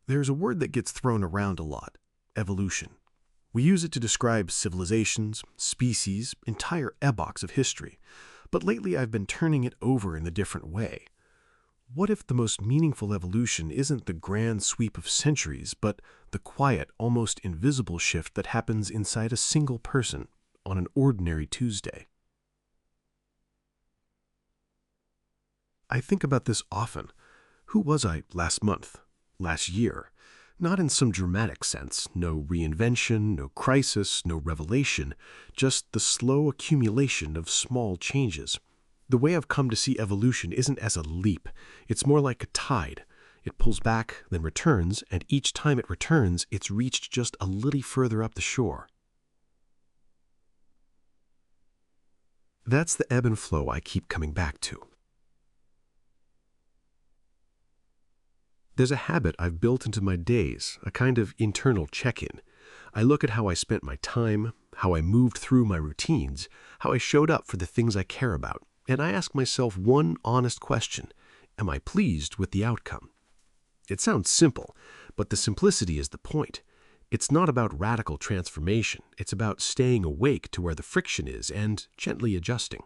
There's a word that gets thrown around a lot: evolution. We use it to describe civilizations, species, entire epochs of history. But lately I've been turning it over in a different way. What if the most meaningful evolution isn't the grand sweep of centuries, but the quiet, almost invisible shift that happens inside a single person on an ordinary Tuesday? I think about this often. Who was I last month? Last year? Not in some dramatic sense, no reinvention, no crisis, no revelation, just the slow accumulation of small changes. The way I've come to see evolution isn't as a leap, it's more like a tide. It pulls back, then returns, and each time it returns, it's reached just a little further up the shore. That's the ebb and flow I keep coming back to. There's a habit I've built into my days, a kind of internal check-in. I look at how I spent my time, how I moved through my routines, how I showed up for the things I care about, and I ask myself one honest question: am I pleased with the outcome? It sounds simple, but the simplicity is the point. It's not about radical transformation, it's about staying awake to where the friction is and gently adjusting.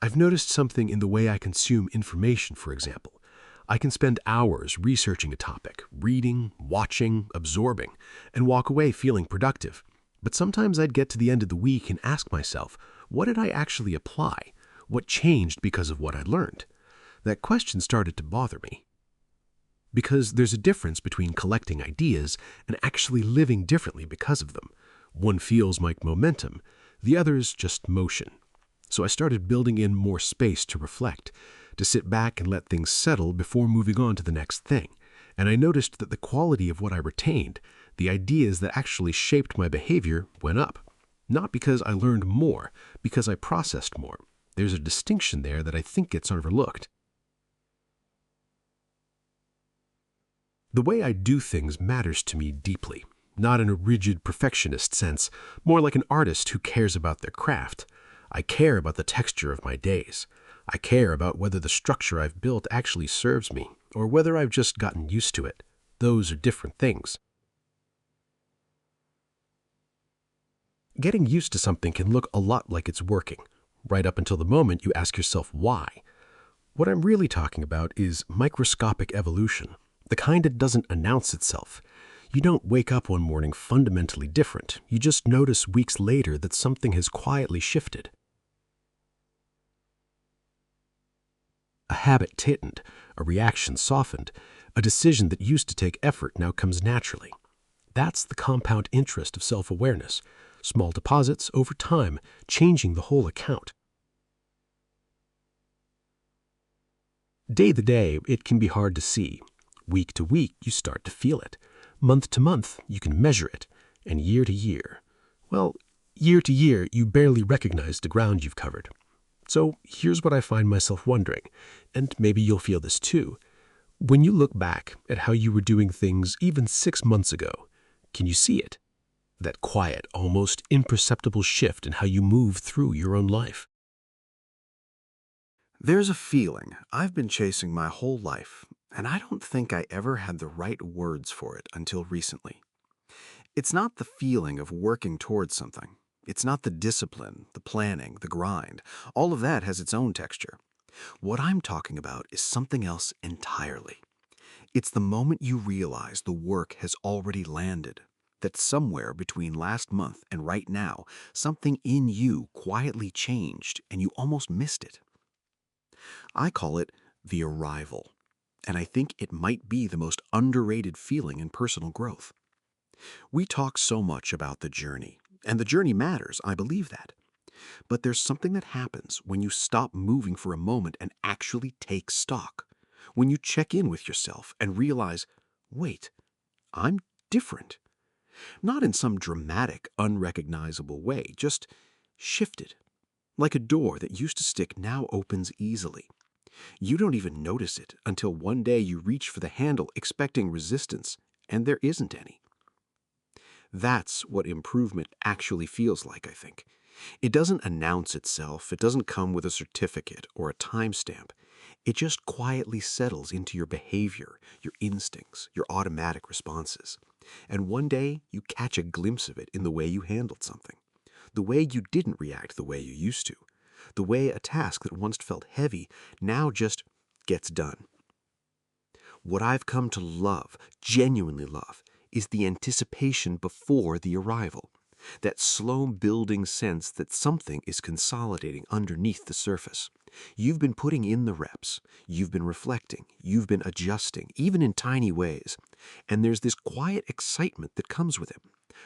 I've noticed something in the way I consume information, for example. I can spend hours researching a topic, reading, watching, absorbing, and walk away feeling productive. But sometimes I'd get to the end of the week and ask myself, what did I actually apply? What changed because of what I learned? That question started to bother me. Because there's a difference between collecting ideas and actually living differently because of them. One feels like momentum, the other is just motion. So I started building in more space to reflect, to sit back and let things settle before moving on to the next thing. And I noticed that the quality of what I retained, the ideas that actually shaped my behavior, went up. Not because I learned more, because I processed more. There's a distinction there that I think gets overlooked. The way I do things matters to me deeply, not in a rigid perfectionist sense, more like an artist who cares about their craft. I care about the texture of my days. I care about whether the structure I've built actually serves me, or whether I've just gotten used to it. Those are different things. Getting used to something can look a lot like it's working, right up until the moment you ask yourself why. What I'm really talking about is microscopic evolution, the kind that doesn't announce itself. You don't wake up one morning fundamentally different. You just notice weeks later that something has quietly shifted. A habit tightened, a reaction softened, a decision that used to take effort now comes naturally. That's the compound interest of self-awareness, small deposits over time, changing the whole account. Day to day, it can be hard to see. Week to week, you start to feel it. Month to month, you can measure it. And year to year, well, year to year, you barely recognize the ground you've covered. So here's what I find myself wondering, and maybe you'll feel this too. When you look back at how you were doing things even 6 months ago, can you see it? That quiet, almost imperceptible shift in how you move through your own life. There's a feeling I've been chasing my whole life, and I don't think I ever had the right words for it until recently. It's not the feeling of working towards something. It's not the discipline, the planning, the grind. All of that has its own texture. What I'm talking about is something else entirely. It's the moment you realize the work has already landed, that somewhere between last month and right now, something in you quietly changed and you almost missed it. I call it the arrival, and I think it might be the most underrated feeling in personal growth. We talk so much about the journey, and the journey matters, I believe that. But there's something that happens when you stop moving for a moment and actually take stock. When you check in with yourself and realize, wait, I'm different. Not in some dramatic, unrecognizable way, just shifted. Like a door that used to stick now opens easily. You don't even notice it until one day you reach for the handle expecting resistance, and there isn't any. That's what improvement actually feels like, I think. It doesn't announce itself. It doesn't come with a certificate or a timestamp. It just quietly settles into your behavior, your instincts, your automatic responses. And one day, you catch a glimpse of it in the way you handled something, the way you didn't react the way you used to, the way a task that once felt heavy now just gets done. What I've come to love, genuinely love, is the anticipation before the arrival. That slow building sense that something is consolidating underneath the surface. You've been putting in the reps, you've been reflecting, you've been adjusting, even in tiny ways. And there's this quiet excitement that comes with it.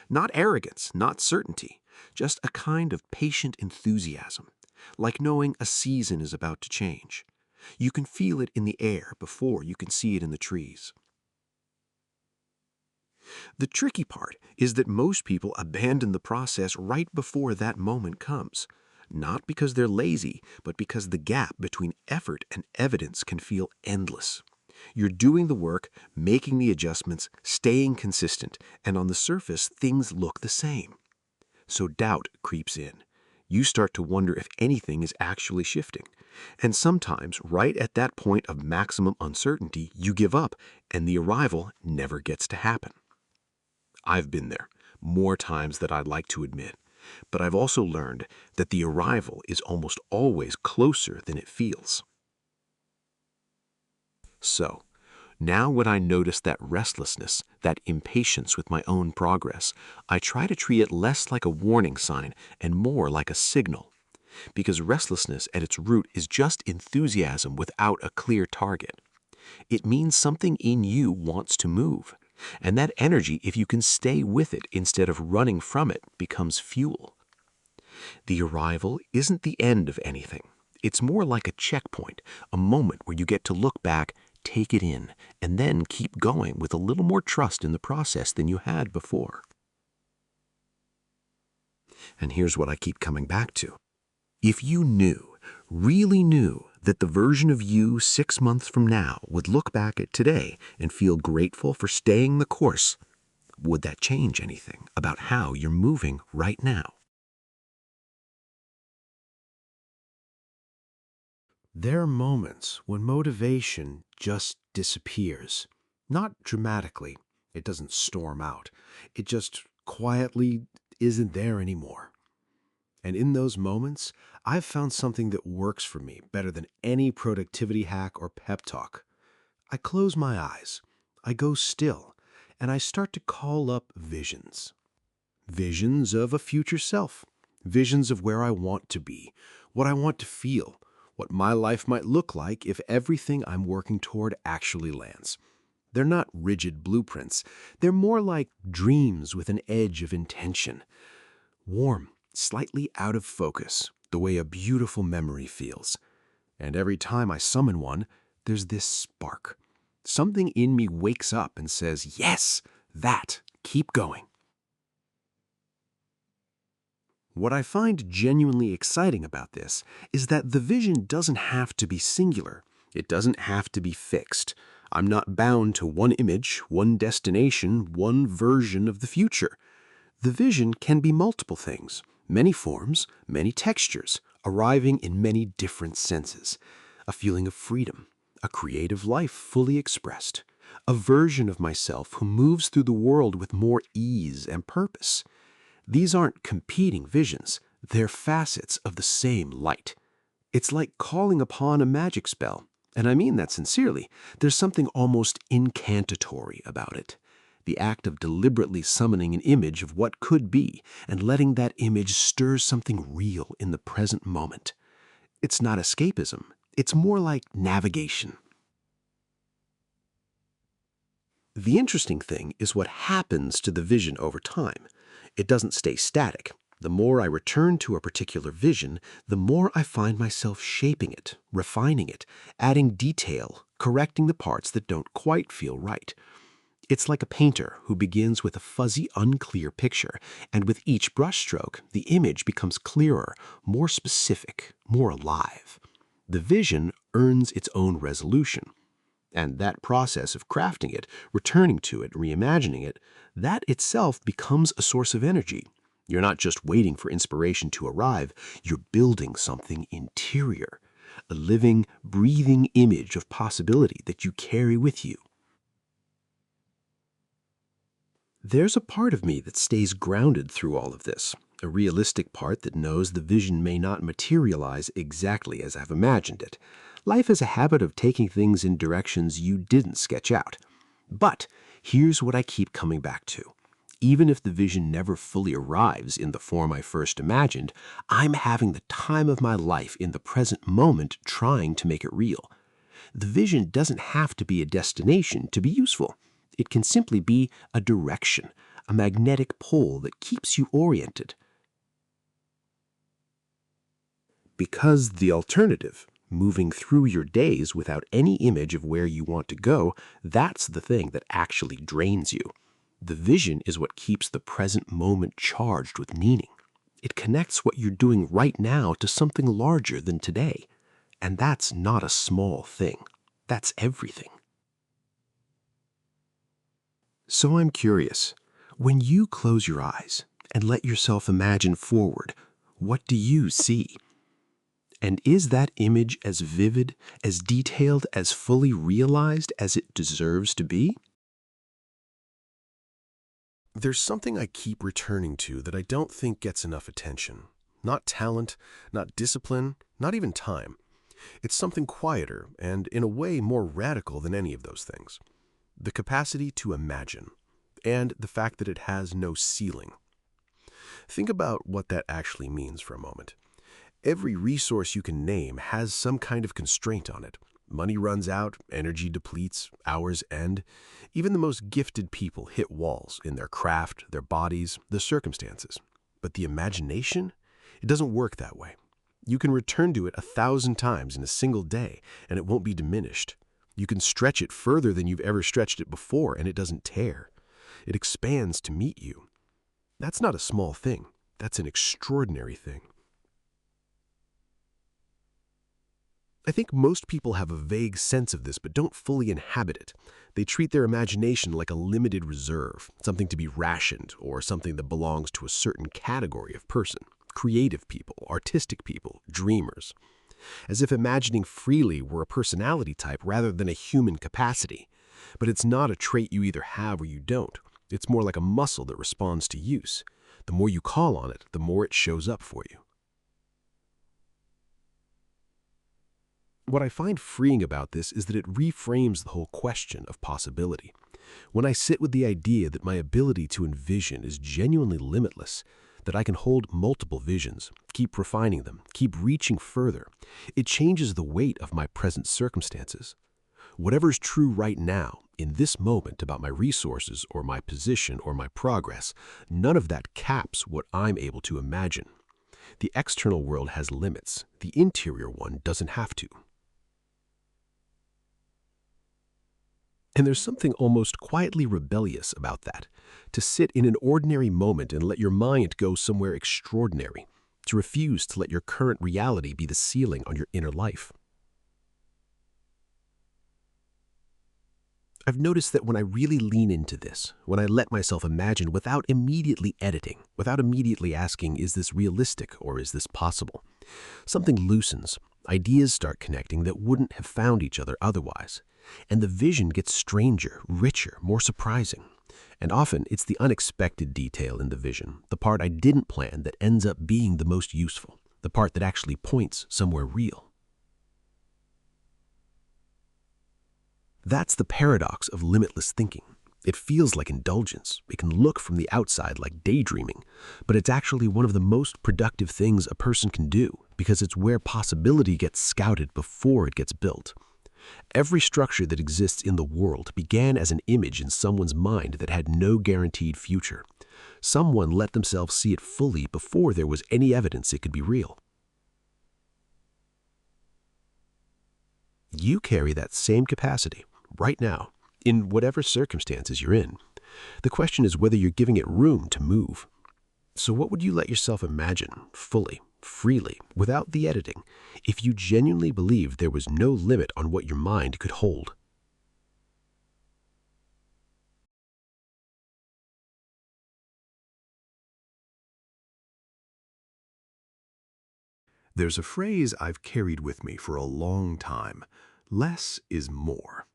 Not arrogance, not certainty, just a kind of patient enthusiasm, like knowing a season is about to change. You can feel it in the air before you can see it in the trees. The tricky part is that most people abandon the process right before that moment comes. Not because they're lazy, but because the gap between effort and evidence can feel endless. You're doing the work, making the adjustments, staying consistent, and on the surface, things look the same. So doubt creeps in. You start to wonder if anything is actually shifting. And sometimes, right at that point of maximum uncertainty, you give up, and the arrival never gets to happen. I've been there, more times than I'd like to admit. But I've also learned that the arrival is almost always closer than it feels. So, now when I notice that restlessness, that impatience with my own progress, I try to treat it less like a warning sign and more like a signal. Because restlessness at its root is just enthusiasm without a clear target. It means something in you wants to move. And that energy, if you can stay with it instead of running from it, becomes fuel. The arrival isn't the end of anything. It's more like a checkpoint, a moment where you get to look back, take it in, and then keep going with a little more trust in the process than you had before. And here's what I keep coming back to. If you knew, really knew, that the version of you 6 months from now would look back at today and feel grateful for staying the course, would that change anything about how you're moving right now? There are moments when motivation just disappears. Not dramatically. It doesn't storm out. It just quietly isn't there anymore. And in those moments, I've found something that works for me better than any productivity hack or pep talk. I close my eyes, I go still, and I start to call up visions. Visions of a future self, visions of where I want to be, what I want to feel, what my life might look like if everything I'm working toward actually lands. They're not rigid blueprints. They're more like dreams with an edge of intention. Warm, slightly out of focus, the way a beautiful memory feels. And every time I summon one, there's this spark. Something in me wakes up and says, yes, that, keep going. What I find genuinely exciting about this is that the vision doesn't have to be singular. It doesn't have to be fixed. I'm not bound to one image, one destination, one version of the future. The vision can be multiple things, many forms, many textures, arriving in many different senses. A feeling of freedom, a creative life fully expressed, a version of myself who moves through the world with more ease and purpose. These aren't competing visions, they're facets of the same light. It's like calling upon a magic spell, and I mean that sincerely. There's something almost incantatory about it. The act of deliberately summoning an image of what could be and letting that image stir something real in the present moment. It's not escapism, it's more like navigation. The interesting thing is what happens to the vision over time. It doesn't stay static. The more I return to a particular vision, the more I find myself shaping it, refining it, adding detail, correcting the parts that don't quite feel right. It's like a painter who begins with a fuzzy, unclear picture, and with each brushstroke, the image becomes clearer, more specific, more alive. The vision earns its own resolution. And that process of crafting it, returning to it, reimagining it, that itself becomes a source of energy. You're not just waiting for inspiration to arrive, you're building something interior, a living, breathing image of possibility that you carry with you. There's a part of me that stays grounded through all of this, a realistic part that knows the vision may not materialize exactly as I've imagined it. Life has a habit of taking things in directions you didn't sketch out. But here's what I keep coming back to. Even if the vision never fully arrives in the form I first imagined, I'm having the time of my life in the present moment trying to make it real. The vision doesn't have to be a destination to be useful. It can simply be a direction, a magnetic pole that keeps you oriented. Because the alternative, moving through your days without any image of where you want to go, that's the thing that actually drains you. The vision is what keeps the present moment charged with meaning. It connects what you're doing right now to something larger than today. And that's not a small thing. That's everything. So I'm curious, when you close your eyes and let yourself imagine forward, what do you see? And is that image as vivid, as detailed, as fully realized as it deserves to be? There's something I keep returning to that I don't think gets enough attention. Not talent, not discipline, not even time. It's something quieter and, in a way, more radical than any of those things. The capacity to imagine, and the fact that it has no ceiling. Think about what that actually means for a moment. Every resource you can name has some kind of constraint on it. Money runs out, energy depletes, hours end. Even the most gifted people hit walls in their craft, their bodies, the circumstances. But the imagination? It doesn't work that way. You can return to it 1,000 times in a single day, and it won't be diminished. You can stretch it further than you've ever stretched it before, and it doesn't tear. It expands to meet you. That's not a small thing. That's an extraordinary thing. I think most people have a vague sense of this but don't fully inhabit it. They treat their imagination like a limited reserve, something to be rationed, or something that belongs to a certain category of person. Creative people, artistic people, dreamers. As if imagining freely were a personality type rather than a human capacity. But it's not a trait you either have or you don't. It's more like a muscle that responds to use. The more you call on it, the more it shows up for you. What I find freeing about this is that it reframes the whole question of possibility. When I sit with the idea that my ability to envision is genuinely limitless, that I can hold multiple visions, keep refining them, keep reaching further, it changes the weight of my present circumstances. Whatever's true right now, in this moment about my resources or my position or my progress, none of that caps what I'm able to imagine. The external world has limits. The interior one doesn't have to. And there's something almost quietly rebellious about that, to sit in an ordinary moment and let your mind go somewhere extraordinary, to refuse to let your current reality be the ceiling on your inner life. I've noticed that when I really lean into this, when I let myself imagine without immediately editing, without immediately asking, is this realistic or is this possible? Something loosens. Ideas start connecting that wouldn't have found each other otherwise. And the vision gets stranger, richer, more surprising. And often it's the unexpected detail in the vision, the part I didn't plan that ends up being the most useful, the part that actually points somewhere real. That's the paradox of limitless thinking. It feels like indulgence. It can look from the outside like daydreaming, but it's actually one of the most productive things a person can do because it's where possibility gets scouted before it gets built. Every structure that exists in the world began as an image in someone's mind that had no guaranteed future. Someone let themselves see it fully before there was any evidence it could be real. You carry that same capacity right now, in whatever circumstances you're in. The question is whether you're giving it room to move. So what would you let yourself imagine fully, freely, without the editing, if you genuinely believed there was no limit on what your mind could hold? There's a phrase I've carried with me for a long time. Less is more.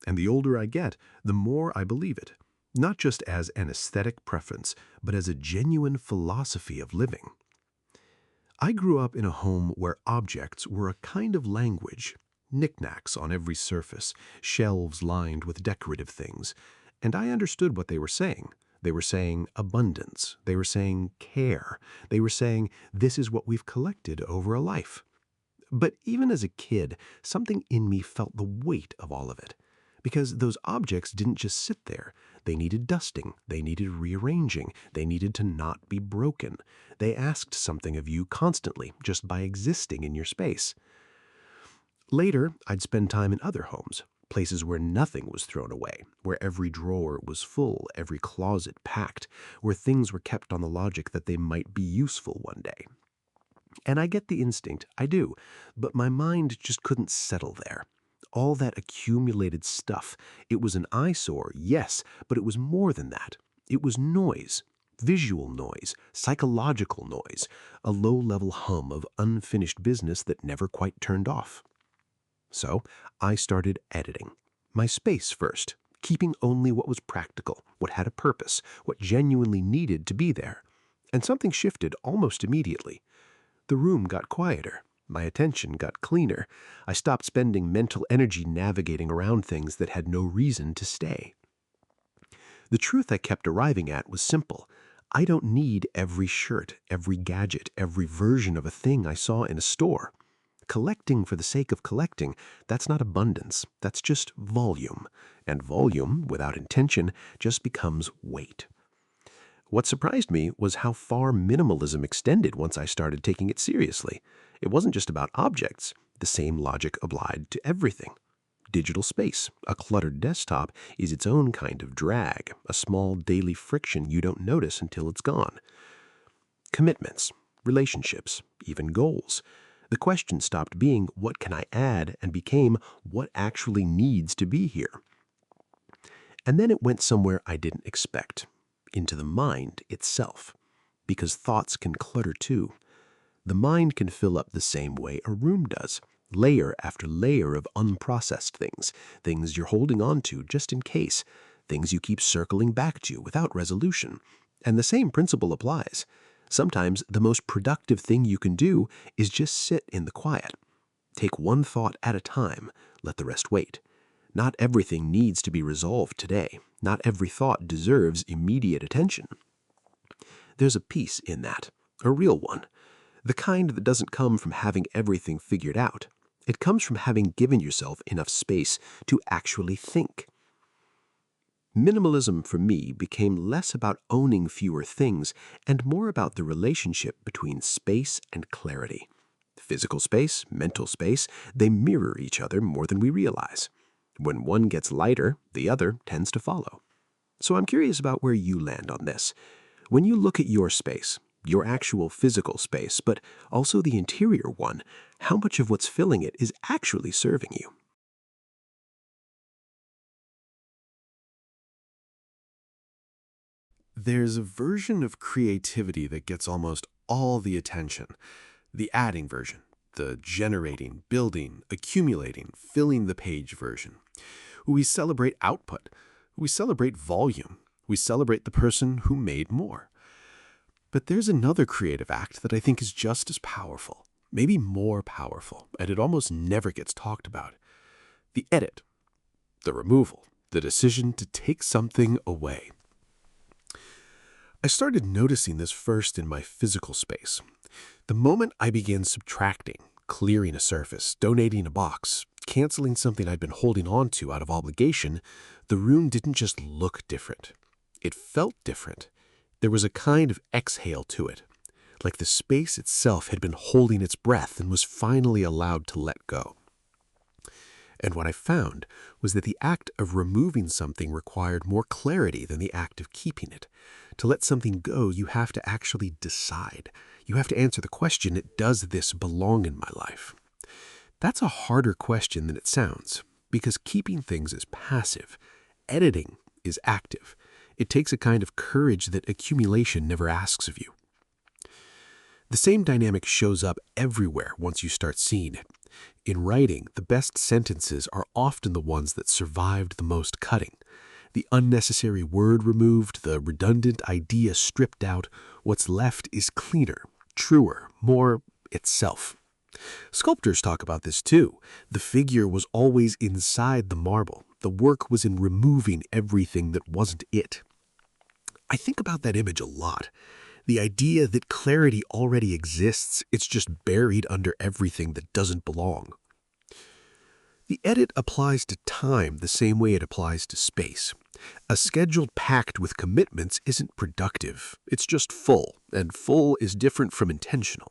And the older I get, the more I believe it. Not just as an aesthetic preference, but as a genuine philosophy of living. I grew up in a home where objects were a kind of language. Knickknacks on every surface, shelves lined with decorative things. And I understood what they were saying. They were saying abundance. They were saying care. They were saying this is what we've collected over a life. But even as a kid, something in me felt the weight of all of it. Because those objects didn't just sit there. They needed dusting. They needed rearranging. They needed to not be broken. They asked something of you constantly, just by existing in your space. Later, I'd spend time in other homes, places where nothing was thrown away, where every drawer was full, every closet packed, where things were kept on the logic that they might be useful one day. And I get the instinct, I do, but my mind just couldn't settle there. All that accumulated stuff, it was an eyesore, yes, but it was more than that. It was noise, visual noise, psychological noise, a low-level hum of unfinished business that never quite turned off. So I started editing. My space first, keeping only what was practical, what had a purpose, what genuinely needed to be there. And something shifted almost immediately. The room got quieter. My attention got cleaner. I stopped spending mental energy navigating around things that had no reason to stay. The truth I kept arriving at was simple. I don't need every shirt, every gadget, every version of a thing I saw in a store. Collecting for the sake of collecting, that's not abundance, that's just volume. And volume, without intention, just becomes weight. What surprised me was how far minimalism extended once I started taking it seriously. It wasn't just about objects. The same logic applied to everything. Digital space, a cluttered desktop, is its own kind of drag, a small daily friction you don't notice until it's gone. Commitments, relationships, even goals. The question stopped being, what can I add, and became, what actually needs to be here? And then it went somewhere I didn't expect, into the mind itself. Because thoughts can clutter too. The mind can fill up the same way a room does, layer after layer of unprocessed things, things you're holding on to just in case, things you keep circling back to without resolution. And the same principle applies. Sometimes the most productive thing you can do is just sit in the quiet. Take one thought at a time, let the rest wait. Not everything needs to be resolved today. Not every thought deserves immediate attention. There's a peace in that, a real one. The kind that doesn't come from having everything figured out. It comes from having given yourself enough space to actually think. Minimalism for me became less about owning fewer things and more about the relationship between space and clarity. Physical space, mental space, they mirror each other more than we realize. When one gets lighter, the other tends to follow. So I'm curious about where you land on this. When you look at your space, your actual physical space, but also the interior one, how much of what's filling it is actually serving you? There's a version of creativity that gets almost all the attention. The adding version, the generating, building, accumulating, filling the page version. We celebrate output. We celebrate volume. We celebrate the person who made more. But there's another creative act that I think is just as powerful, maybe more powerful, and it almost never gets talked about. The edit, the removal, the decision to take something away. I started noticing this first in my physical space. The moment I began subtracting, clearing a surface, donating a box, canceling something I'd been holding on to out of obligation, the room didn't just look different. It felt different. There was a kind of exhale to it, like the space itself had been holding its breath and was finally allowed to let go. And what I found was that the act of removing something required more clarity than the act of keeping it. To let something go, you have to actually decide. You have to answer the question, does this belong in my life? That's a harder question than it sounds, because keeping things is passive. Editing is active. It takes a kind of courage that accumulation never asks of you. The same dynamic shows up everywhere once you start seeing it. In writing, the best sentences are often the ones that survived the most cutting. The unnecessary word removed, the redundant idea stripped out, what's left is cleaner, truer, more itself. Sculptors talk about this too. The figure was always inside the marble. The work was in removing everything that wasn't it. I think about that image a lot. The idea that clarity already exists, it's just buried under everything that doesn't belong. The edit applies to time the same way it applies to space. A schedule packed with commitments isn't productive. It's just full, and full is different from intentional.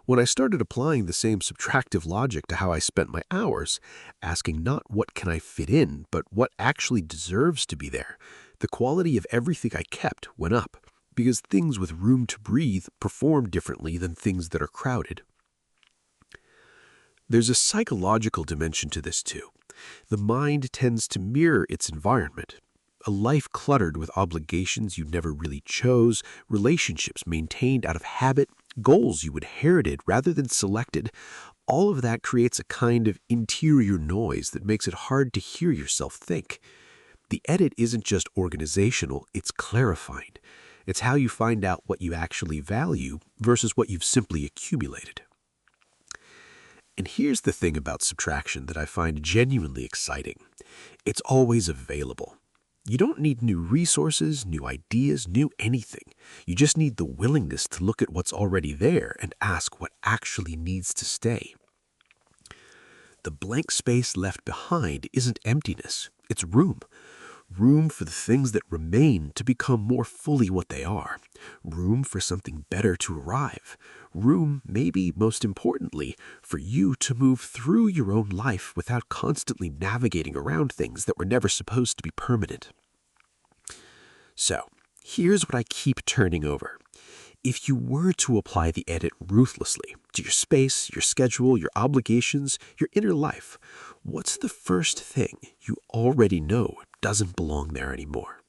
When I started applying the same subtractive logic to how I spent my hours, asking not what can I fit in, but what actually deserves to be there, the quality of everything I kept went up, because things with room to breathe perform differently than things that are crowded. There's a psychological dimension to this too. The mind tends to mirror its environment. A life cluttered with obligations you never really chose, relationships maintained out of habit, goals you inherited rather than selected, all of that creates a kind of interior noise that makes it hard to hear yourself think. The edit isn't just organizational, it's clarifying. It's how you find out what you actually value versus what you've simply accumulated. And here's the thing about subtraction that I find genuinely exciting. It's always available. You don't need new resources, new ideas, new anything. You just need the willingness to look at what's already there and ask what actually needs to stay. The blank space left behind isn't emptiness, it's room. Room for the things that remain to become more fully what they are. Room for something better to arrive. Room, maybe most importantly, for you to move through your own life without constantly navigating around things that were never supposed to be permanent. So, here's what I keep turning over. If you were to apply the edit ruthlessly to your space, your schedule, your obligations, your inner life, what's the first thing you already know doesn't belong there anymore?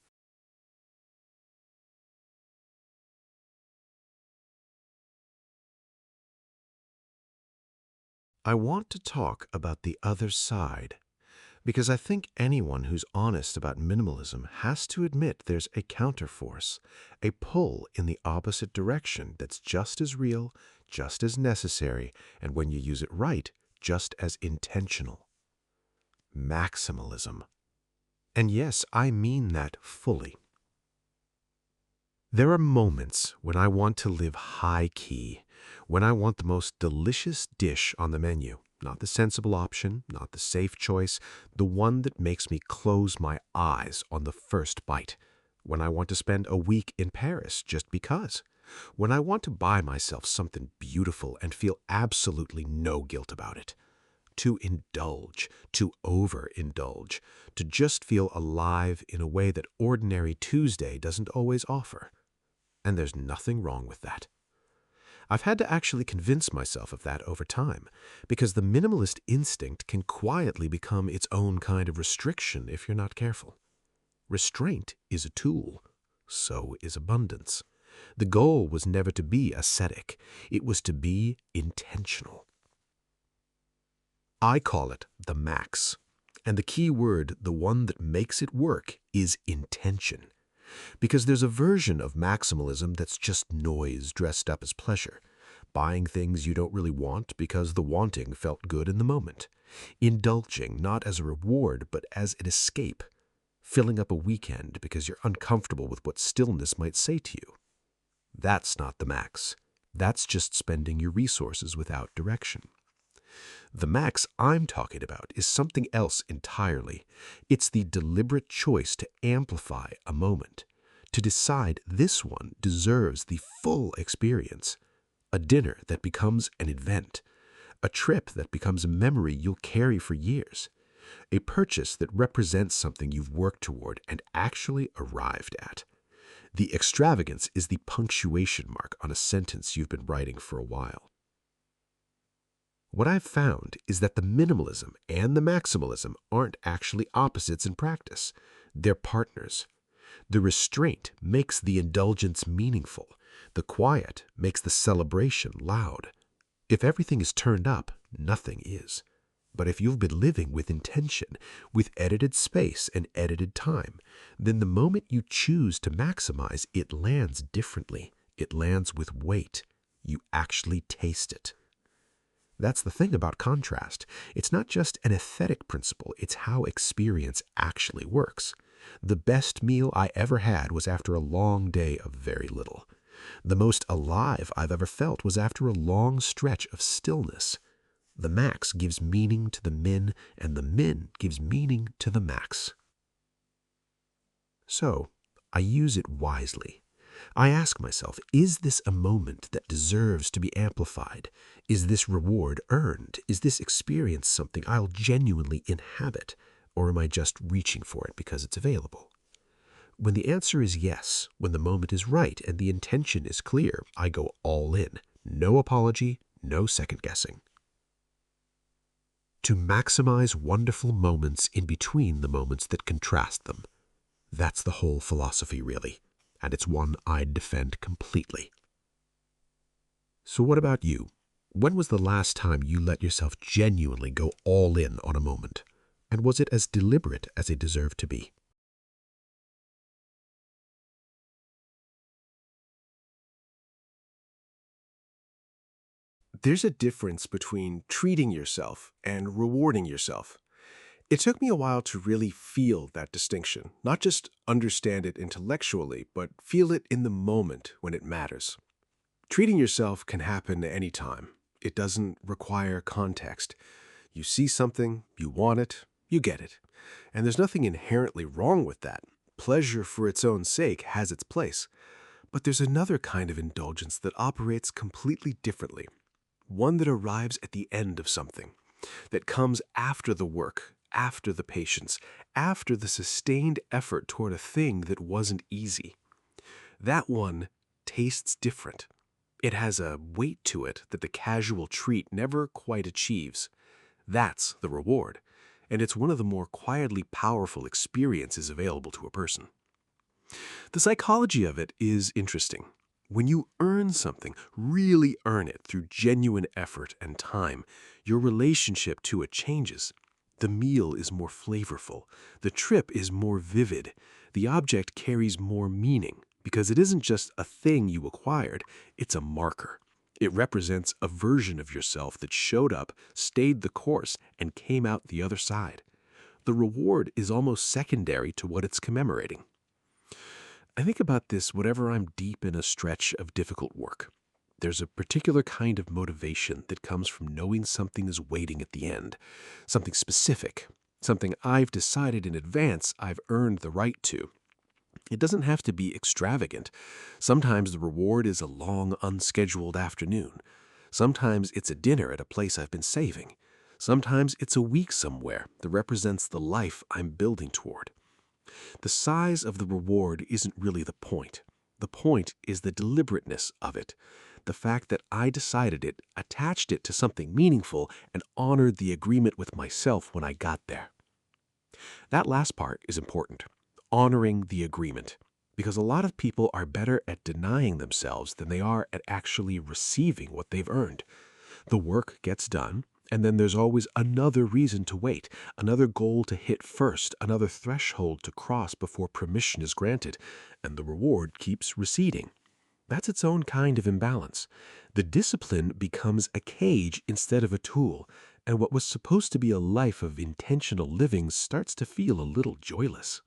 I want to talk about the other side, because I think anyone who's honest about minimalism has to admit there's a counterforce, a pull in the opposite direction that's just as real, just as necessary, and when you use it right, just as intentional. Maximalism. And yes, I mean that fully. There are moments when I want to live high-key, when I want the most delicious dish on the menu, not the sensible option, not the safe choice, the one that makes me close my eyes on the first bite, when I want to spend a week in Paris just because, when I want to buy myself something beautiful and feel absolutely no guilt about it. To indulge, to overindulge, to just feel alive in a way that ordinary Tuesday doesn't always offer. And there's nothing wrong with that. I've had to actually convince myself of that over time, because the minimalist instinct can quietly become its own kind of restriction if you're not careful. Restraint is a tool. So is abundance. The goal was never to be ascetic. It was to be intentional. I call it the max. And the key word, the one that makes it work, is intention. Because there's a version of maximalism that's just noise dressed up as pleasure. Buying things you don't really want because the wanting felt good in the moment. Indulging not as a reward but as an escape. Filling up a weekend because you're uncomfortable with what stillness might say to you. That's not the max. That's just spending your resources without direction. The max I'm talking about is something else entirely. It's the deliberate choice to amplify a moment, to decide this one deserves the full experience. A dinner that becomes an event, a trip that becomes a memory you'll carry for years, a purchase that represents something you've worked toward and actually arrived at. The extravagance is the punctuation mark on a sentence you've been writing for a while. What I've found is that the minimalism and the maximalism aren't actually opposites in practice. They're partners. The restraint makes the indulgence meaningful. The quiet makes the celebration loud. If everything is turned up, nothing is. But if you've been living with intention, with edited space and edited time, then the moment you choose to maximize, it lands differently. It lands with weight. You actually taste it. That's the thing about contrast. It's not just an aesthetic principle, it's how experience actually works. The best meal I ever had was after a long day of very little. The most alive I've ever felt was after a long stretch of stillness. The max gives meaning to the min, and the min gives meaning to the max. So, I use it wisely. I ask myself, is this a moment that deserves to be amplified? Is this reward earned? Is this experience something I'll genuinely inhabit? Or am I just reaching for it because it's available? When the answer is yes, when the moment is right and the intention is clear, I go all in. No apology, no second guessing. To maximize wonderful moments in between the moments that contrast them. That's the whole philosophy, really, and it's one I'd defend completely. So what about you? When was the last time you let yourself genuinely go all in on a moment? And was it as deliberate as it deserved to be? There's a difference between treating yourself and rewarding yourself. It took me a while to really feel that distinction, not just understand it intellectually, but feel it in the moment when it matters. Treating yourself can happen anytime. It doesn't require context. You see something, you want it, you get it. And there's nothing inherently wrong with that. Pleasure for its own sake has its place. But there's another kind of indulgence that operates completely differently. One that arrives at the end of something, that comes after the work, after the patience, after the sustained effort toward a thing that wasn't easy. That one tastes different. It has a weight to it that the casual treat never quite achieves. That's the reward, and it's one of the more quietly powerful experiences available to a person. The psychology of it is interesting. When you earn something, really earn it through genuine effort and time, your relationship to it changes. The meal is more flavorful. The trip is more vivid. The object carries more meaning because it isn't just a thing you acquired, it's a marker. It represents a version of yourself that showed up, stayed the course, and came out the other side. The reward is almost secondary to what it's commemorating. I think about this whenever I'm deep in a stretch of difficult work. There's a particular kind of motivation that comes from knowing something is waiting at the end, something specific, something I've decided in advance I've earned the right to. It doesn't have to be extravagant. Sometimes the reward is a long, unscheduled afternoon. Sometimes it's a dinner at a place I've been saving. Sometimes it's a week somewhere that represents the life I'm building toward. The size of the reward isn't really the point. The point is the deliberateness of it. The fact that I decided it, attached it to something meaningful, and honored the agreement with myself when I got there. That last part is important, honoring the agreement, because a lot of people are better at denying themselves than they are at actually receiving what they've earned. The work gets done, and then there's always another reason to wait, another goal to hit first, another threshold to cross before permission is granted, and the reward keeps receding. That's its own kind of imbalance. The discipline becomes a cage instead of a tool, and what was supposed to be a life of intentional living starts to feel a little joyless.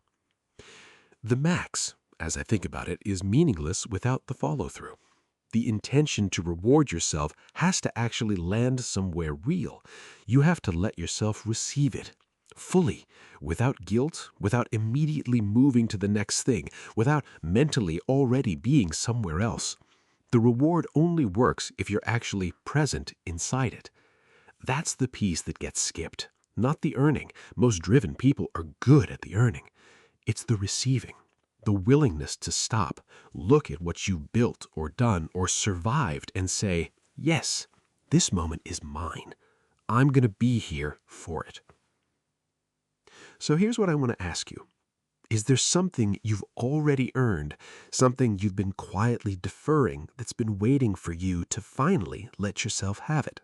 The max, as I think about it, is meaningless without the follow-through. The intention to reward yourself has to actually land somewhere real. You have to let yourself receive it fully, without guilt, without immediately moving to the next thing, without mentally already being somewhere else. The reward only works if you're actually present inside it. That's the piece that gets skipped, not the earning. Most driven people are good at the earning. It's the receiving. The willingness to stop, look at what you've built or done or survived and say, yes, this moment is mine. I'm going to be here for it. So here's what I want to ask you. Is there something you've already earned, something you've been quietly deferring that's been waiting for you to finally let yourself have it?